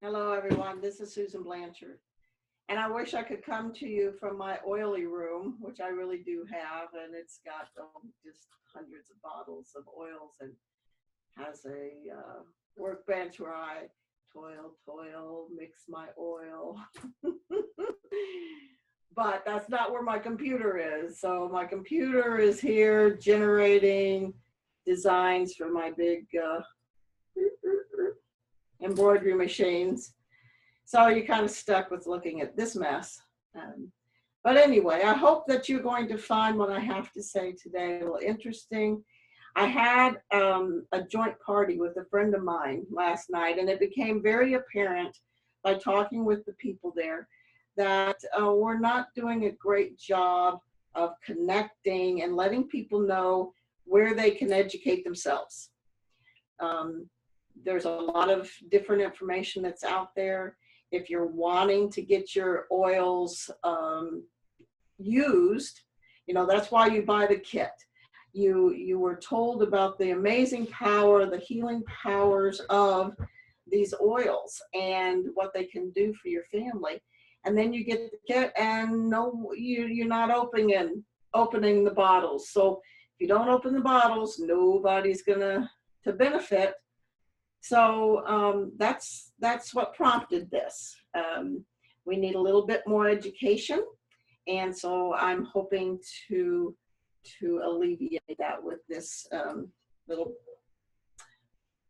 Hello, everyone. This is Susan Blanchard. And I wish I could come to you from my oily room, which I really do have. And it's got just hundreds of bottles of oils and has a workbench where I toil, mix my oil. But that's not where my computer is. So my computer is here generating designs for my big embroidery machines. So you're kind of stuck with looking at this mess. Um, but anyway, I hope that you're going to find what I have to say today a little interesting. I had a joint party with a friend of mine last night, and it became very apparent by talking with the people there that we're not doing a great job of connecting and letting people know where they can educate themselves. Um, there's a lot of different information that's out there. If you're wanting to get your oils used, that's why you buy the kit. You were told about the amazing power, the healing powers of these oils and what they can do for your family. And then you get the kit, and no, you're not opening the bottles. So if you don't open the bottles, nobody's gonna to benefit. So that's what prompted this. We need a little bit more education, and so I'm hoping to alleviate that with this little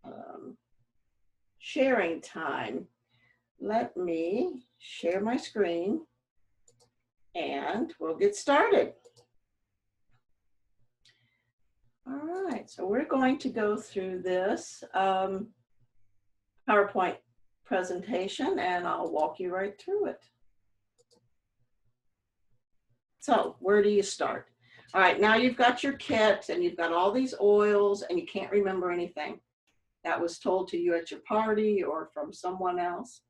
um, sharing time. Let me share my screen, and we'll get started. All right, so we're going to go through this PowerPoint presentation, and I'll walk you right through it. So where do you start? All right, now you've got your kit and you've got all these oils and you can't remember anything that was told to you at your party or from someone else.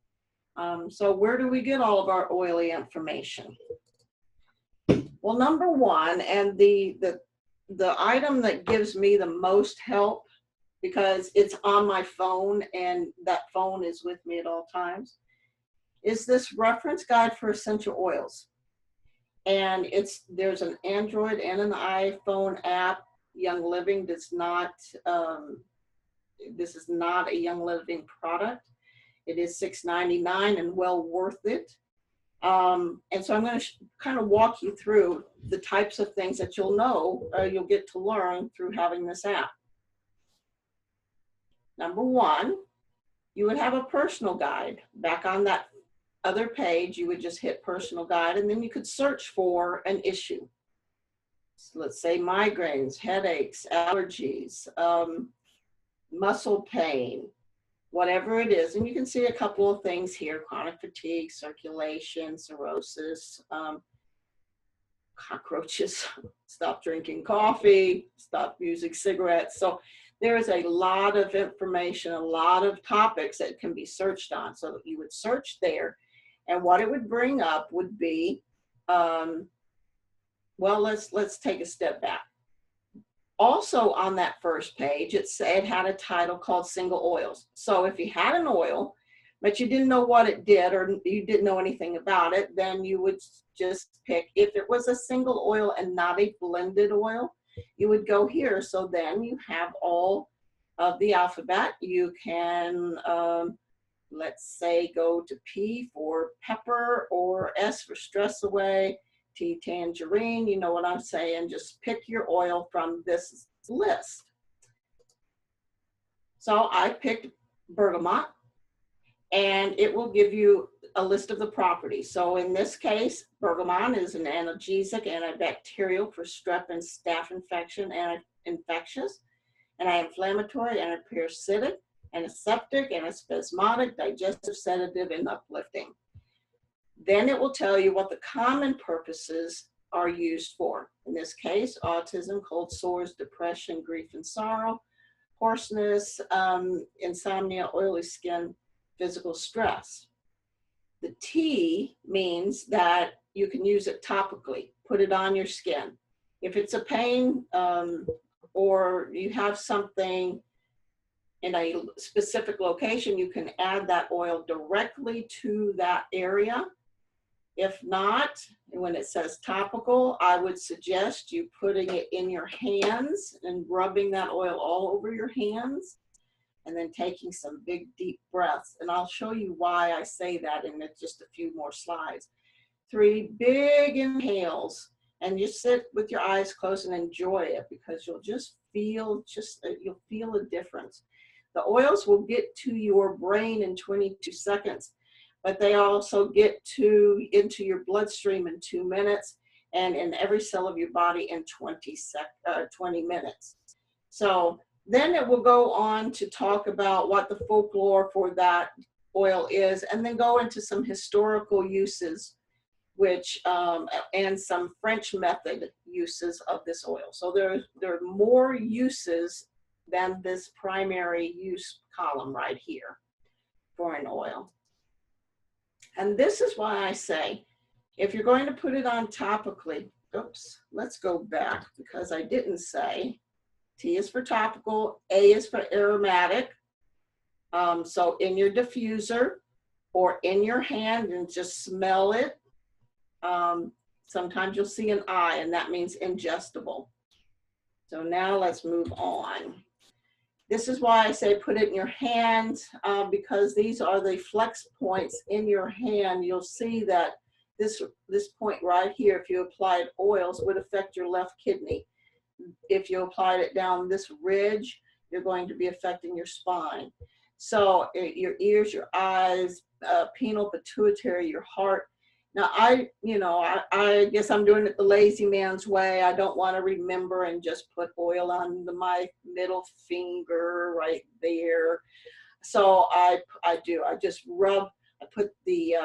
So where do we get all of our oily information? Well, number one, and the item that gives me the most help, because it's on my phone and that phone is with me at all times, is this reference guide for essential oils. And there's an Android and an iPhone app. Young Living does not, this is not a Young Living product. It is $6.99 and well worth it. And so I'm going to kind of walk you through the types of things that you'll get to learn through having this app. Number one, you would have a personal guide. Back on that other page, you would just hit personal guide, and then you could search for an issue. So let's say migraines, headaches, allergies, muscle pain, whatever it is. And you can see a couple of things here: chronic fatigue, circulation, cirrhosis, cockroaches, stop drinking coffee, stop using cigarettes. So there is a lot of information, a lot of topics that can be searched on. So you would search there, and what it would bring up would be, well, let's take a step back. Also on that first page, it had a title called Single Oils. So if you had an oil, but you didn't know what it did or you didn't know anything about it, then you would just pick, if it was a single oil and not a blended oil, you would go here. So then you have all of the alphabet. You can, let's say, go to P for pepper or S for stress away, T tangerine, you know what I'm saying. Just pick your oil from this list. So I picked bergamot, and it will give you a list of the properties. So in this case, bergamot is an analgesic, antibacterial for strep and staph infection, anti-infectious, anti-inflammatory, antiparasitic, antiseptic, antispasmodic, digestive, sedative, and uplifting. Then it will tell you what the common purposes are used for. In this case, autism, cold sores, depression, grief and sorrow, hoarseness, insomnia, oily skin, physical stress. The T means that you can use it topically, put it on your skin. If it's a pain or you have something in a specific location, you can add that oil directly to that area. If not, when it says topical, I would suggest you putting it in your hands and rubbing that oil all over your hands, and then taking some big deep breaths. And I'll show you why I say that in just a few more slides. 3 big inhales, and you sit with your eyes closed and enjoy it, because you'll just feel you'll feel a difference. The oils will get to your brain in 22 seconds, but they also get into your bloodstream in 2 minutes, and in every cell of your body in 20 minutes. So then it will go on to talk about what the folklore for that oil is, and then go into some historical uses, which and some French method uses of this oil. So there are more uses than this primary use column right here for an oil. And this is why I say, if you're going to put it on topically, oops, let's go back, because I didn't say, T is for topical, A is for aromatic. So in your diffuser or in your hand, and just smell it. Sometimes you'll see an I, and that means ingestible. So now let's move on. This is why I say put it in your hand, because these are the flex points in your hand. You'll see that this point right here, if you applied oils, would affect your left kidney. If you applied it down this ridge, you're going to be affecting your spine. So your ears, your eyes, penile, pituitary, your heart. Now, I guess I'm doing it the lazy man's way. I don't want to remember and just put oil on my middle finger right there. So I just rub, I put the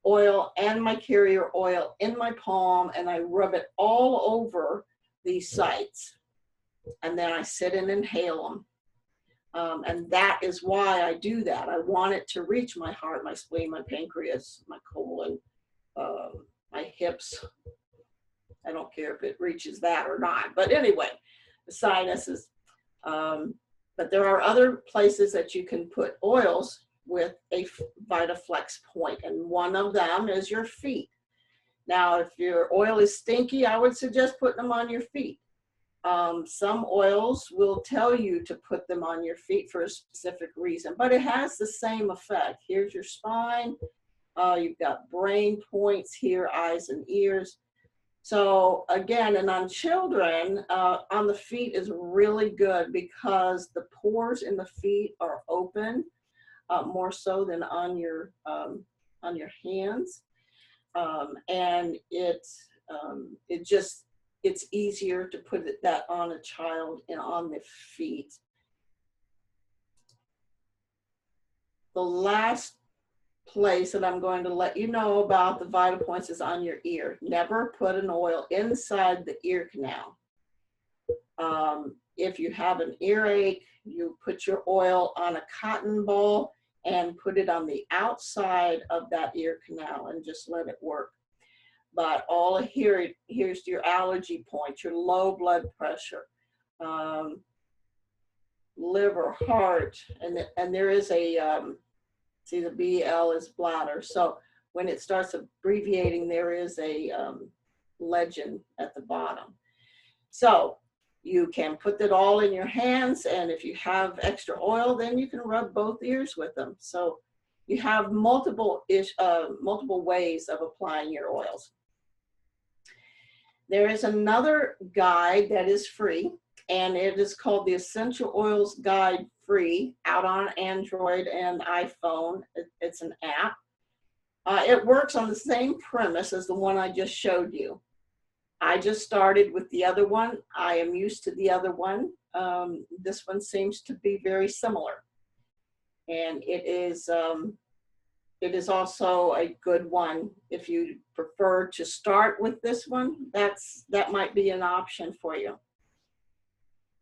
oil and my carrier oil in my palm, and I rub it all over these sites. And then I sit and inhale them. And that is why I do that. I want it to reach my heart, my spleen, my pancreas, my colon, my hips. I don't care if it reaches that or not, but anyway, the sinuses. But there are other places that you can put oils with a VitaFlex point, and one of them is your feet. Now, if your oil is stinky, I would suggest putting them on your feet. Some oils will tell you to put them on your feet for a specific reason, but it has the same effect. Here's your spine. You've got brain points here, eyes and ears. So again, and on children, on the feet is really good, because the pores in the feet are open more so than on your hands, and it's easier to put that on a child and on the feet. The last place that I'm going to let you know about the VitaPoints is on your ear. Never put an oil inside the ear canal. If you have an earache, you put your oil on a cotton ball and put it on the outside of that ear canal and just let it work. But all here, here's your allergy points, your low blood pressure, liver, heart, and there is a, see, the BL is bladder. So when it starts abbreviating, there is a legend at the bottom. So you can put that all in your hands, and if you have extra oil, then you can rub both ears with them. So you have multiple ways of applying your oils. There is another guide that is free, and it is called the Essential Oils Guide Free, out on Android and iPhone. It's an app. It works on the same premise as the one I just showed you. I just started with the other one. I am used to the other one. This one seems to be very similar. And it is also a good one. If you prefer to start with this one, that might be an option for you.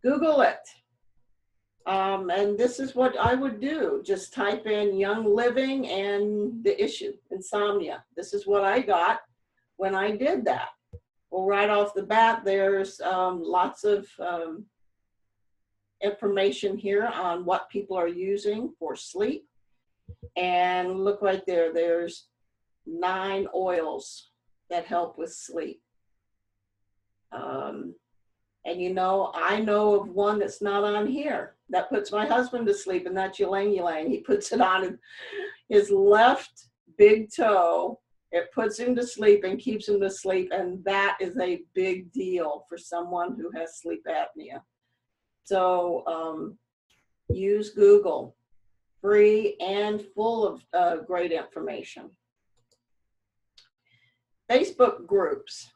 Google it. And this is what I would do. Just type in Young Living and the issue, insomnia. This is what I got when I did that. Well, right off the bat, there's lots of information here on what people are using for sleep. And look right there, there's 9 oils that help with sleep. And you know, I know of one that's not on here that puts my husband to sleep, and that's ylang ylang. He puts it on his left big toe. It puts him to sleep and keeps him to sleep, and that is a big deal for someone who has sleep apnea. So use Google, free and full of great information. Facebook groups.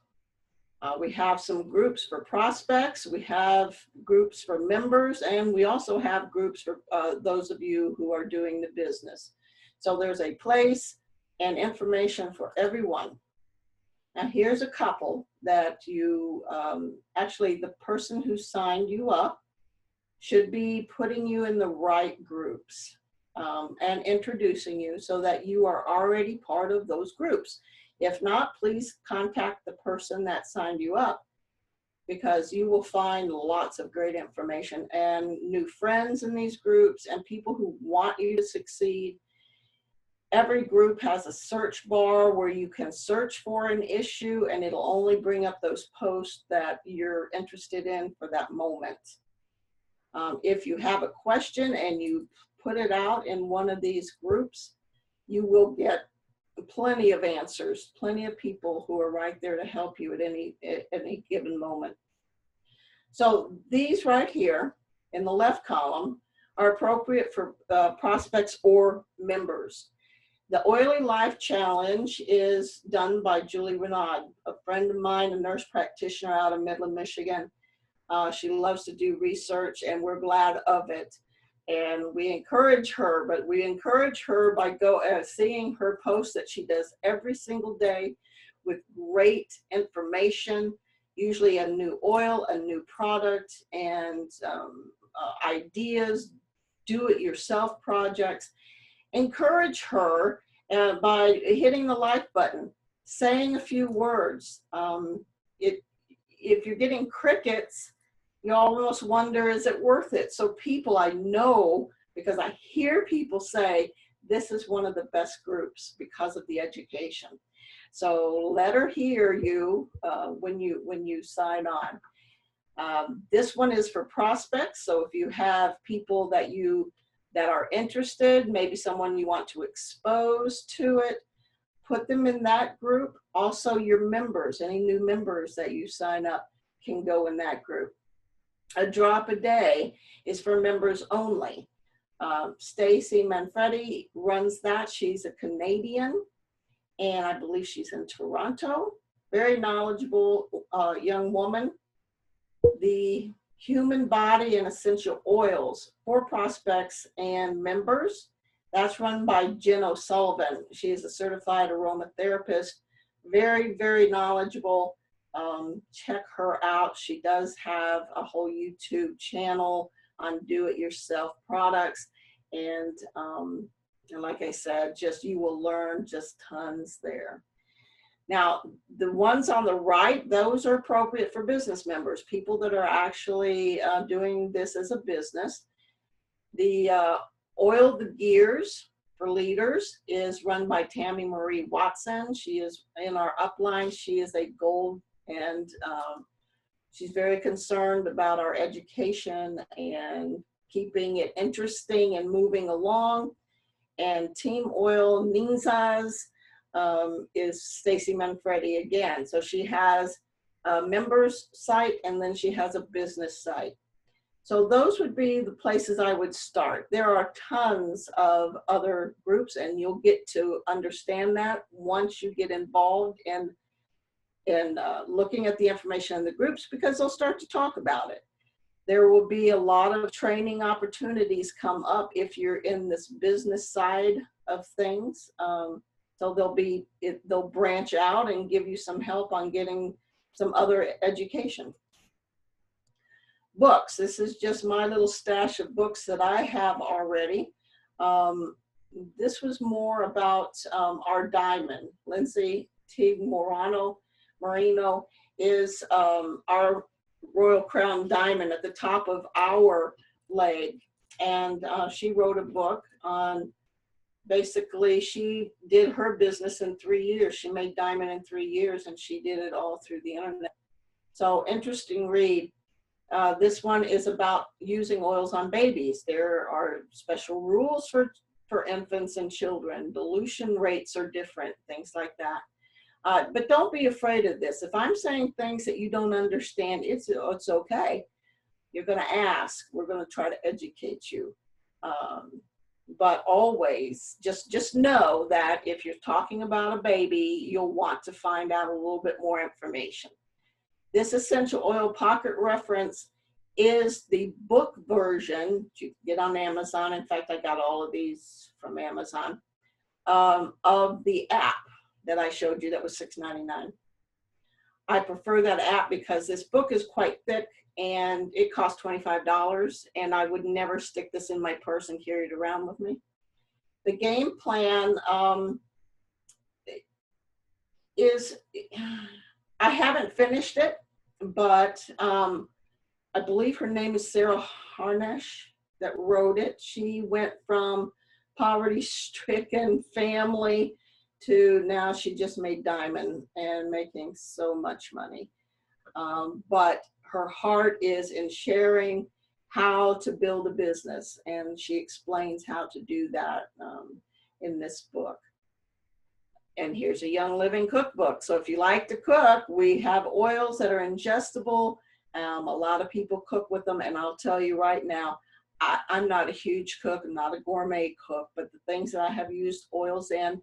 We have some groups for prospects, we have groups for members, and we also have groups for those of you who are doing the business. So there's a place and information for everyone. Now here's a couple that you, actually the person who signed you up should be putting you in the right groups and introducing you so that you are already part of those groups. If not, please contact the person that signed you up, because you will find lots of great information and new friends in these groups and people who want you to succeed. Every group has a search bar where you can search for an issue, and it'll only bring up those posts that you're interested in for that moment. If you have a question and you put it out in one of these groups, you will get plenty of answers, plenty of people who are right there to help you at any given moment. So these right here in the left column are appropriate for prospects or members. The Oily Life Challenge is done by Julie Renaud, a friend of mine, a nurse practitioner out of Midland, Michigan. She loves to do research, and we're glad of it. And we encourage her, but we encourage her by seeing her posts that she does every single day with great information, usually a new oil, a new product, and ideas, do-it-yourself projects. Encourage her by hitting the like button, saying a few words. If you're getting crickets, you almost wonder, is it worth it? So people, I know, because I hear people say, this is one of the best groups because of the education. So let her hear you when you sign on. This one is for prospects. So if you have people that are interested, maybe someone you want to expose to it, put them in that group. Also your members, any new members that you sign up can go in that group. A Drop a Day is for members only. Stacy Manfredi runs that. She's a Canadian, and I believe she's in Toronto. Very knowledgeable young woman. The Human Body and Essential Oils for prospects and members. That's run by Jen O'Sullivan. She is a certified aromatherapist, very, very knowledgeable. Check her out. She does have a whole YouTube channel on do-it-yourself products. And like I said, you will learn just tons there. Now, the ones on the right, those are appropriate for business members, people that are actually doing this as a business. The Oil the Gears for leaders is run by Tammy Marie Watson. She is in our upline. She is a gold, and she's very concerned about our education and keeping it interesting and moving along. And Team Oil Ninzas is Stacy Manfredi again. So she has a members site, and then she has a business site. So those would be the places I would start. There are tons of other groups, and you'll get to understand that once you get involved in looking at the information in the groups, because they'll start to talk about it. There will be a lot of training opportunities come up if you're in this business side of things. So they'll branch out and give you some help on getting some other education. Books. This is just my little stash of books that I have already. This was more about our diamond. Lindsay Teague Marino is our Royal Crown diamond at the top of our leg, and she wrote a book on, basically she did her business in 3 years. She made diamond in 3 years, and she did it all through the internet. So interesting read. This one is about using oils on babies. There are special rules for infants and children. Dilution rates are different, things like that. But don't be afraid of this. If I'm saying things that you don't understand, it's okay. You're going to ask. We're going to try to educate you. But always just know that if you're talking about a baby, you'll want to find out a little bit more information. This essential oil pocket reference is the book version you get on Amazon. In fact, I got all of these from Amazon, of the app that I showed you that was $6.99. I prefer that app because this book is quite thick and it costs $25, and I would never stick this in my purse and carry it around with me. The game plan is, I haven't finished it, but I believe her name is Sarah Harnish that wrote it. She went from poverty-stricken family to now she just made diamond and making so much money. But her heart is in sharing how to build a business, and she explains how to do that in this book. And here's a Young Living cookbook. So if you like to cook, we have oils that are ingestible. A lot of people cook with them, and I'll tell you right now, I'm not a huge cook, I'm not a gourmet cook, but the things that I have used oils in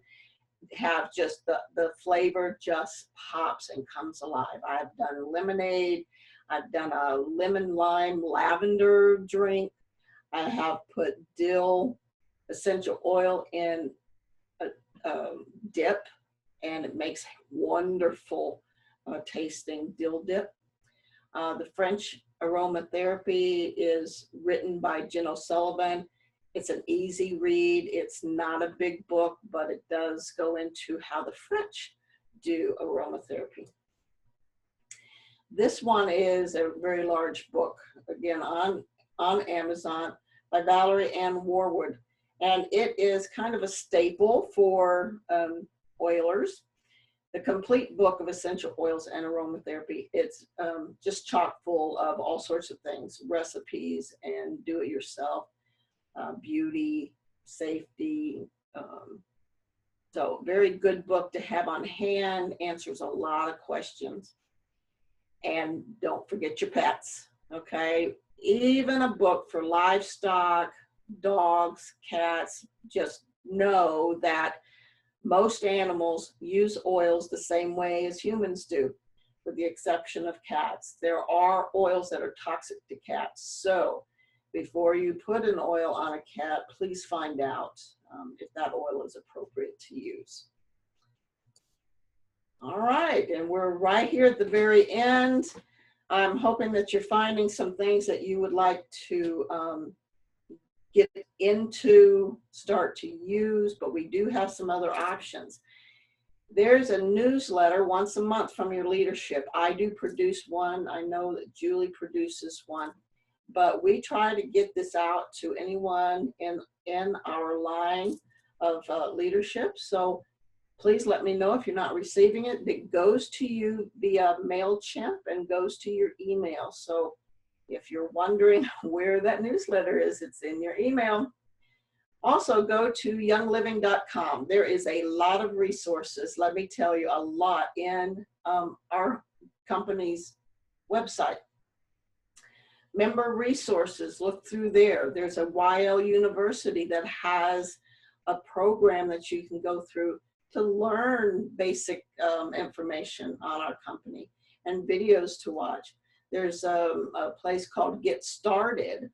have just the flavor just pops and comes alive. I've done lemonade, I've done a lemon lime lavender drink. I have put dill essential oil in a dip, and it makes wonderful tasting dill dip. The French aromatherapy is written by Jen O'Sullivan. It's an easy read. It's not a big book, but it does go into how the French do aromatherapy. This one is a very large book, again, on Amazon by Valerie Ann Warwood. And it is kind of a staple for oilers. The complete book of essential oils and aromatherapy. It's just chock full of all sorts of things, recipes and do-it-yourself, beauty, safety. So very good book to have on hand, answers a lot of questions. And don't forget your pets, okay? Even a book for livestock, dogs, cats, just know that most animals use oils the same way as humans do, with the exception of cats. There are oils that are toxic to cats. So before you put an oil on a cat, please find out if that oil is appropriate to use. All right, and we're right here at the very end. I'm hoping that you're finding some things that you would like to get into, start to use, but we do have some other options. There's a newsletter once a month from your leadership. I do produce one. I know that Julie produces one, but we try to get this out to anyone in our line of leadership. So please let me know if you're not receiving it. It goes to you via MailChimp and goes to your email. So if you're wondering where that newsletter is, it's in your email. Also, go to youngliving.com. There is a lot of resources, let me tell you, a lot in our company's website. Member resources, look through there. There's a YL University that has a program that you can go through to learn basic information on our company and videos to watch. There's a place called Get Started.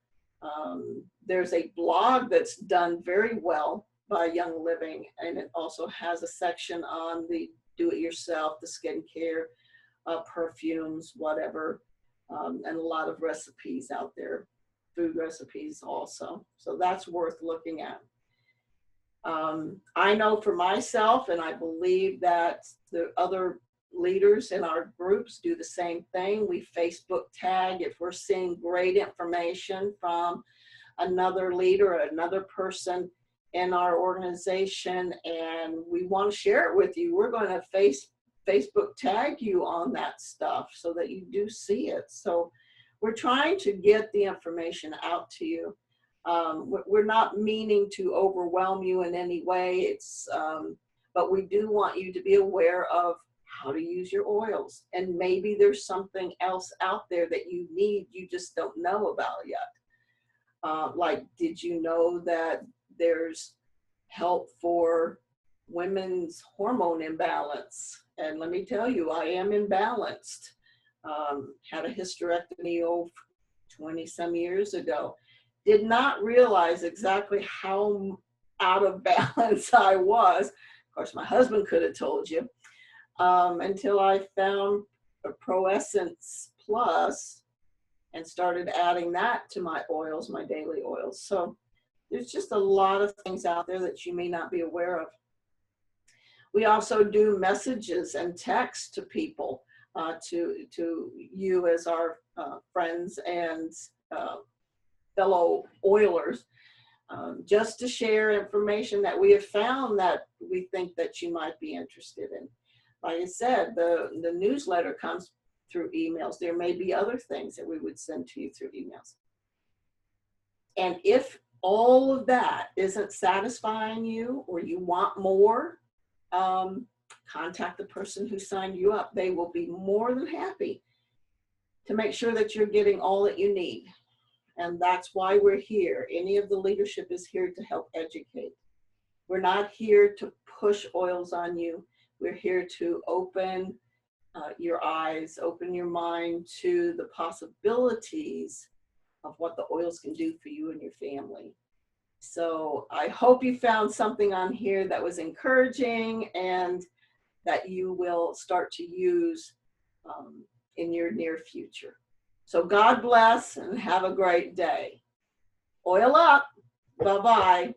There's a blog that's done very well by Young Living, and it also has a section on the do-it-yourself, the skincare, perfumes, whatever, and a lot of recipes out there, food recipes also. So that's worth looking at. I know for myself, and I believe that the other leaders in our groups do the same thing. We Facebook tag if we're seeing great information from another leader, another person in our organization, and we want to share it with you. We're going to Facebook tag you on that stuff so that you do see it. So we're trying to get the information out to you. We're not meaning to overwhelm you in any way. But we do want you to be aware of how to use your oils. And maybe there's something else out there that you need, you just don't know about yet. Like, did you know that there's help for women's hormone imbalance? And let me tell you, I am imbalanced. Had a hysterectomy 20 some years ago. Did not realize exactly how out of balance I was. Of course, my husband could have told you, until I found a Proessence Plus and started adding that to my oils, my daily oils. So there's just a lot of things out there that you may not be aware of. We also do messages and texts to people, to you as our friends and fellow oilers, just to share information that we have found that we think that you might be interested in. Like I said, the newsletter comes through emails. There may be other things that we would send to you through emails. And if all of that isn't satisfying you or you want more, contact the person who signed you up. They will be more than happy to make sure that you're getting all that you need. And that's why we're here. Any of the leadership is here to help educate. We're not here to push oils on you. We're here to open your eyes, open your mind to the possibilities of what the oils can do for you and your family. So I hope you found something on here that was encouraging and that you will start to use in your near future. So God bless and have a great day. Oil up. Bye-bye.